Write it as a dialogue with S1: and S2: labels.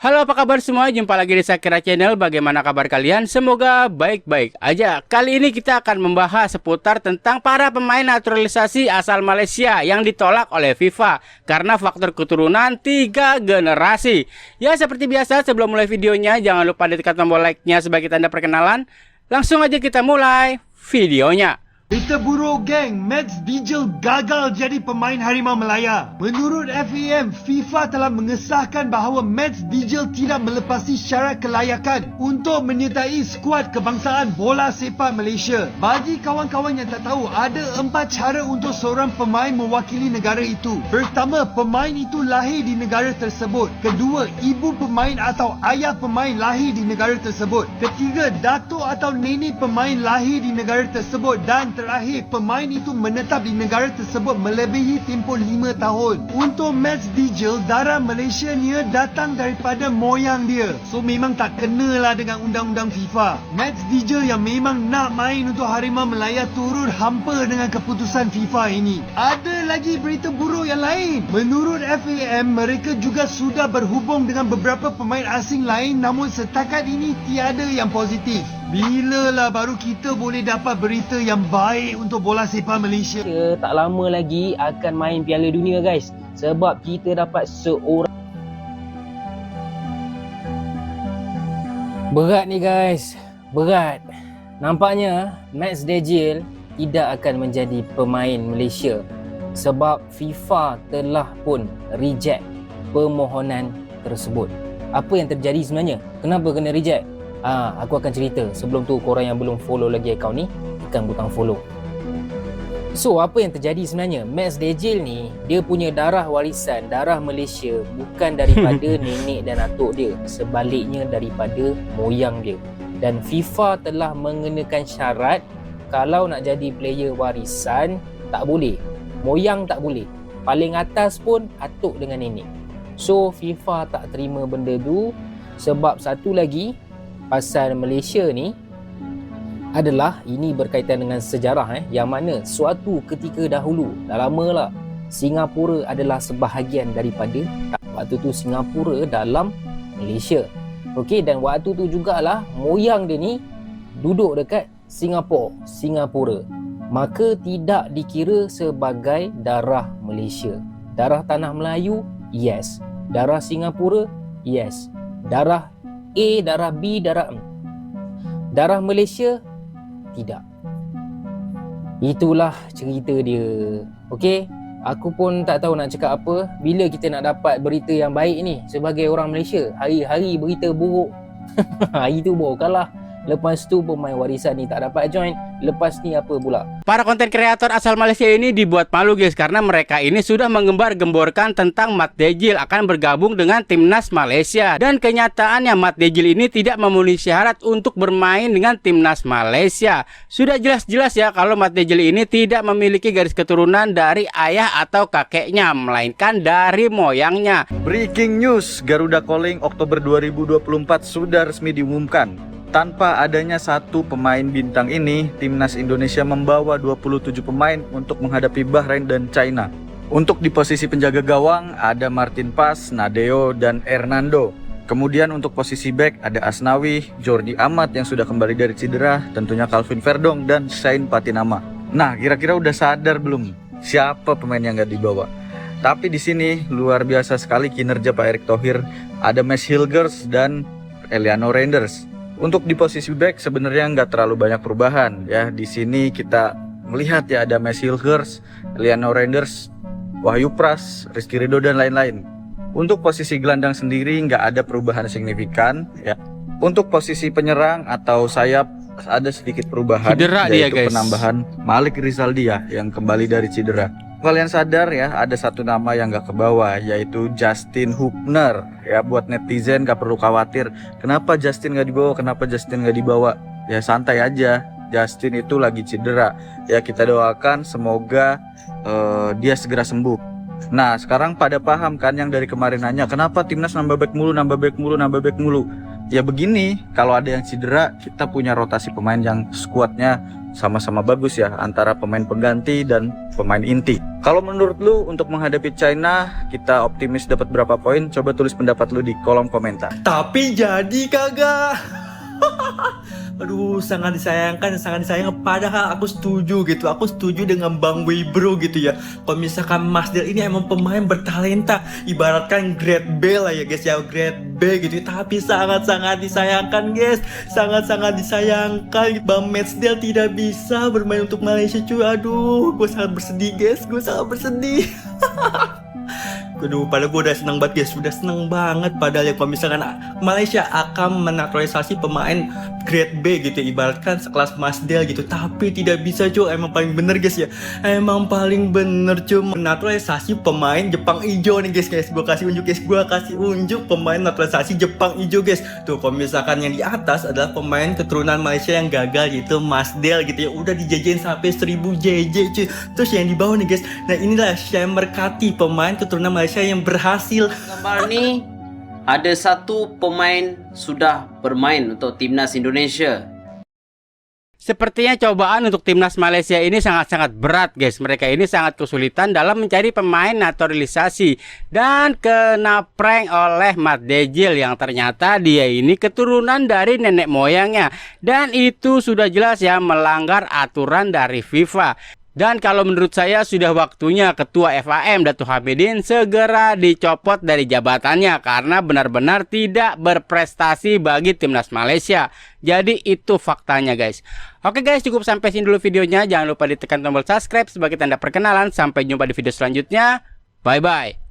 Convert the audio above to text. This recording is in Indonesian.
S1: Halo, apa kabar semua? Jumpa lagi di Sakira Channel. Bagaimana kabar kalian? Semoga baik-baik aja. Kali ini kita akan membahas seputar tentang para pemain naturalisasi asal Malaysia yang ditolak oleh FIFA karena faktor keturunan 3 generasi. Ya, seperti biasa sebelum mulai videonya jangan lupa ditekan tombol like-nya sebagai tanda perkenalan. Langsung aja kita mulai videonya.
S2: Berita buruk geng, Mads Dijel gagal jadi pemain Harimau Melaya. Menurut FAM, FIFA telah mengesahkan bahawa Mads Dijel tidak melepasi syarat kelayakan untuk menyertai skuad kebangsaan bola sepak Malaysia. Bagi kawan-kawan yang tak tahu, ada 4 cara untuk seorang pemain mewakili negara itu. Pertama, pemain itu lahir di negara tersebut. Kedua, ibu pemain atau ayah pemain lahir di negara tersebut. Ketiga, datuk atau nenek pemain lahir di negara tersebut. Dan terakhir, pemain itu menetap di negara tersebut melebihi tempoh 5 tahun. Untuk Mads Dijel, darah Malaysia ni datang daripada moyang dia. So memang tak kenalah dengan undang-undang FIFA. Mads Dijel yang memang nak main untuk Harimau Melaya turut hampa dengan keputusan FIFA ini. Ada lagi berita buruk yang lain. Menurut FAM, mereka juga sudah berhubung dengan beberapa pemain asing lain, namun setakat ini tiada yang positif. Bilalah baru kita boleh dapat berita yang baik untuk bola sepak Malaysia?
S3: Kita tak lama lagi akan main Piala Dunia guys. Sebab kita dapat seorang berat ni guys. Berat. Nampaknya Mads Dijel tidak akan menjadi pemain Malaysia sebab FIFA telah pun reject permohonan tersebut. Apa yang terjadi sebenarnya? Kenapa kena reject? Aku akan cerita. Sebelum tu, korang yang belum follow lagi akaun ni, tekan butang follow. So, apa yang terjadi sebenarnya? Mads Dijel ni, dia punya darah warisan, darah Malaysia bukan daripada nenek dan atuk dia, sebaliknya daripada moyang dia. Dan FIFA telah mengenakan syarat kalau nak jadi player warisan, tak boleh. Moyang tak boleh. Paling atas pun atuk dengan nenek. So, FIFA tak terima benda tu. Sebab satu lagi, pasal Malaysia ni adalah ini berkaitan dengan sejarah yang mana suatu ketika dahulu, dah lama lah, Singapura adalah sebahagian daripada waktu tu Singapura dalam Malaysia. Okey, dan waktu tu jugalah moyang dia ni duduk dekat Singapura. Maka tidak dikira sebagai darah Malaysia. Darah tanah Melayu, yes. Darah Singapura, yes. Darah A, darah B, darah M. Darah Malaysia, tidak. Itulah cerita dia. Okey, aku pun tak tahu nak cakap apa. Bila kita nak dapat berita yang baik ni sebagai orang Malaysia? Hari-hari berita buruk. Hari tu baru kalah. Lepas tu pemain warisan ni tak dapat join. Lepas ni apa pula?
S1: Para konten kreator asal Malaysia ini dibuat malu guys, karena mereka ini sudah menggembar-gemborkan tentang Mads Dijel akan bergabung dengan timnas Malaysia. Dan kenyataannya Mads Dijel ini tidak memenuhi syarat untuk bermain dengan timnas Malaysia. Sudah jelas-jelas ya kalau Mads Dijel ini tidak memiliki garis keturunan dari ayah atau kakeknya, melainkan dari moyangnya.
S4: Breaking news, Garuda Calling Oktober 2024 sudah resmi diumumkan. Tanpa adanya satu pemain bintang ini, timnas Indonesia membawa 27 pemain untuk menghadapi Bahrain dan China. Untuk di posisi penjaga gawang ada Martin Pas, Nadeo, dan Hernando. Kemudian untuk posisi back ada Asnawi, Jordi Amat yang sudah kembali dari cedera, tentunya Calvin Verdong dan Shane Patinama. Nah, kira-kira udah sadar belum siapa pemain yang nggak dibawa? Tapi di sini luar biasa sekali kinerja Pak Erick Thohir. Ada Mads Hilgers dan Eliano Reinders. Untuk di posisi back sebenarnya nggak terlalu banyak perubahan ya. Di sini kita melihat ya ada Mads Hilgers, Eliano Reinders, Wahyu Pras, Rizky Ridho dan lain-lain. Untuk posisi gelandang sendiri nggak ada perubahan signifikan ya. Untuk posisi penyerang atau sayap ada sedikit perubahan,
S1: Cedera dia,
S4: yaitu
S1: guys.
S4: penambahan Malik Rizaldi ya yang kembali dari cedera. Kalian sadar ya ada satu nama yang gak kebawa, yaitu Justin Hubner ya. Buat netizen gak perlu khawatir kenapa Justin gak dibawa, ya santai aja. Justin itu lagi cedera ya, kita doakan semoga dia segera sembuh. Nah sekarang pada paham kan yang dari kemarin nanya kenapa timnas nambah back mulu. ya begini, kalau ada yang cedera, kita punya rotasi pemain yang skuadnya sama-sama bagus ya, antara pemain pengganti dan pemain inti. Kalau menurut lu untuk menghadapi China, kita optimis dapat berapa poin? Coba tulis pendapat lu di kolom komentar.
S5: Tapi jadi kagak. Aduh, sangat disayangkan, sangat disayangkan. Padahal aku setuju gitu, aku setuju dengan Bang Wibro gitu ya. Kalau misalkan Mas Del ini emang pemain bertalenta, ibaratkan grade B lah ya guys ya, grade B gitu. Tapi sangat-sangat disayangkan guys, sangat-sangat disayangkan Bang Del tidak bisa bermain untuk Malaysia cuy. Aduh, gue sangat bersedih guys, gue sangat bersedih. Aduh, padahal gue udah seneng banget guys, udah seneng banget. Padahal ya kalau misalkan Malaysia akan menaturalisasi pemain grade B gitu, ibaratkan sekelas Mas Del gitu. Tapi tidak bisa cuy, emang paling bener guys ya, emang paling bener cuy menaturalisasi pemain Jepang hijau nih guys. Gue kasih unjuk guys, gue kasih unjuk pemain naturalisasi Jepang hijau guys. Tuh kalau misalkan yang di atas adalah pemain keturunan Malaysia yang gagal gitu, Mas Del gitu ya, udah dijajain sampai 1000 JJ cuy. Terus yang di bawah nih guys, nah inilah Syam Merkati, pemain keturunan Malaysia yang berhasil.
S6: Gambar ni ada satu pemain sudah bermain untuk timnas Indonesia.
S1: Sepertinya cobaan untuk timnas Malaysia ini sangat-sangat berat guys. Mereka ini sangat kesulitan dalam mencari pemain naturalisasi dan kena prank oleh Mat Dejil yang ternyata dia ini keturunan dari nenek moyangnya. Dan itu sudah jelas ya melanggar aturan dari FIFA. Dan kalau menurut saya sudah waktunya Ketua FAM Datuk Hamidin segera dicopot dari jabatannya karena benar-benar tidak berprestasi bagi timnas Malaysia. Jadi itu faktanya guys. Oke guys, cukup sampai sini dulu videonya. Jangan lupa ditekan tombol subscribe sebagai tanda perkenalan. Sampai jumpa di video selanjutnya. Bye bye.